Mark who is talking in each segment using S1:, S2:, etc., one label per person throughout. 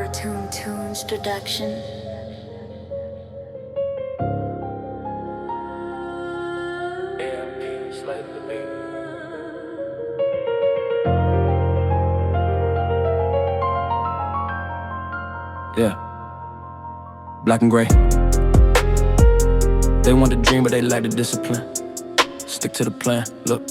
S1: CartoonedTunes production.
S2: A.M.P. slay the beat. Yeah, black and gray. They want the dream, but they lack the discipline. Stick to the plan, look.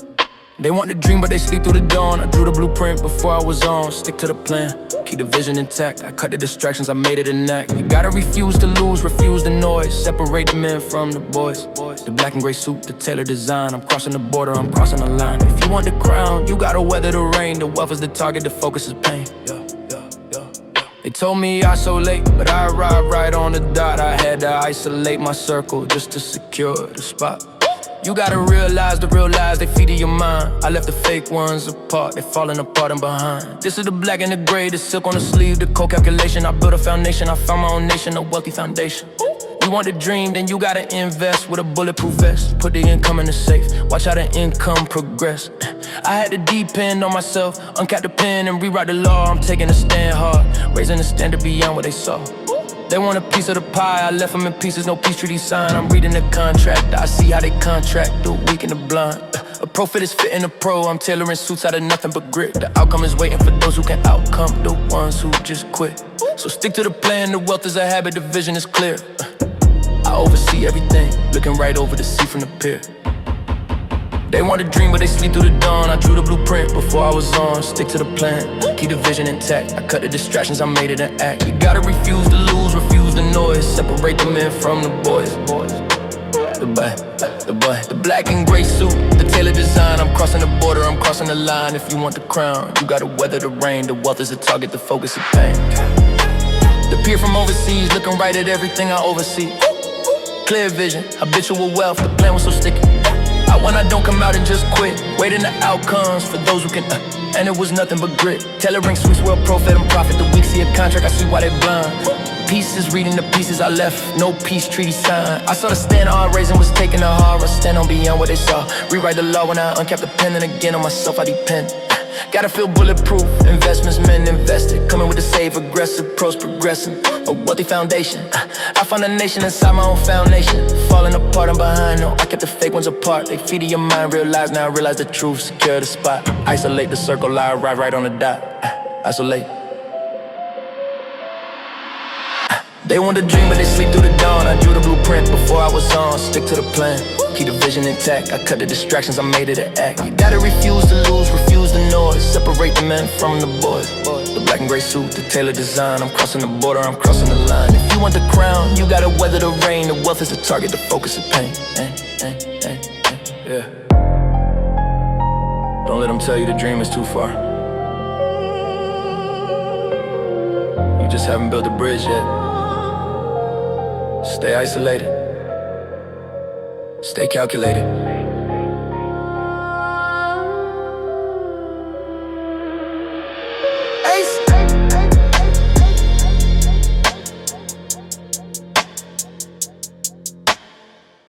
S2: They want the dream, but they sleep through the dawn. I drew the blueprint before I was on. Stick to the plan, keep the vision intact. I cut the distractions, I made it a knack. You gotta refuse to lose, refuse the noise. Separate the men from the boys. The black and gray suit, the tailored design. I'm crossing the border, I'm crossing the line. If you want the crown, you gotta weather the rain. The wealth is the target, the focus is pain. They told me I so late, but I arrived right on the dot. I had to isolate my circle just to secure the spot. You gotta realize the real lies, they feed to your mind. I left the fake ones apart, they falling apart and behind. This is the black and the gray, the silk on the sleeve, the cold calculation. I built a foundation, I found my own nation, a wealthy foundation. You want the dream, then you gotta invest with a bulletproof vest. Put the income in the safe, watch how the income progress. I had to depend on myself, uncap the pen and rewrite the law. I'm taking a stand hard, raising the standard beyond what they saw. They want a piece of the pie, I left them in pieces, no peace treaty signed. I'm reading the contract, I see how they contract, the weak and the blind. A profit is fitting a pro, I'm tailoring suits out of nothing but grit. The outcome is waiting for those who can outcome the ones who just quit. So stick to the plan, the wealth is a habit, the vision is clear. I oversee everything, looking right over the sea from the pier. They want a dream, but they sleep through the dawn. I drew the blueprint before I was on. Stick to the plan, keep the vision intact. I cut the distractions, I made it an act. You gotta refuse to lose, refuse the noise. Separate the men from the boys. The black and gray suit, the tailored design. I'm crossing the border, I'm crossing the line. If you want the crown, you gotta weather the rain. The wealth is the target, the focus is pain. The peer from overseas, looking right at everything I oversee. Clear vision, habitual wealth, the plan was so sticky. When I don't come out and just quit, waiting the outcomes for those who can, and it was nothing but grit. Tailoring suits, well profit and profit. The weak see a contract, I see why they blind. Pieces, reading the pieces I left, no peace treaty signed. I saw the stand hard, raising was taking a hard. I stand on beyond what they saw. Rewrite the law when I uncap the pen, and again on myself I depend. Gotta feel bulletproof, investments men invested. Coming with the save, aggressive, pros progressing. A wealthy foundation, I found a nation inside my own foundation. Falling apart, I'm behind, no, I kept the fake ones apart. They feed to your mind, realize now I realize the truth. Secure the spot, isolate the circle, lie right on the dot. Isolate. They want the dream, but they sleep through the dawn. I drew the blueprint before I was on. Stick to the plan, keep the vision intact. I cut the distractions, I made it an act. You gotta refuse to lose, refuse the noise. Separate the men from the boys. The black and gray suit, the tailored design. I'm crossing the border, I'm crossing the line. If you want the crown, you gotta weather the rain. The wealth is the target, the focus is pain. Yeah. Don't let them tell you the dream is too far. You just haven't built the bridge yet. Stay isolated, stay calculated.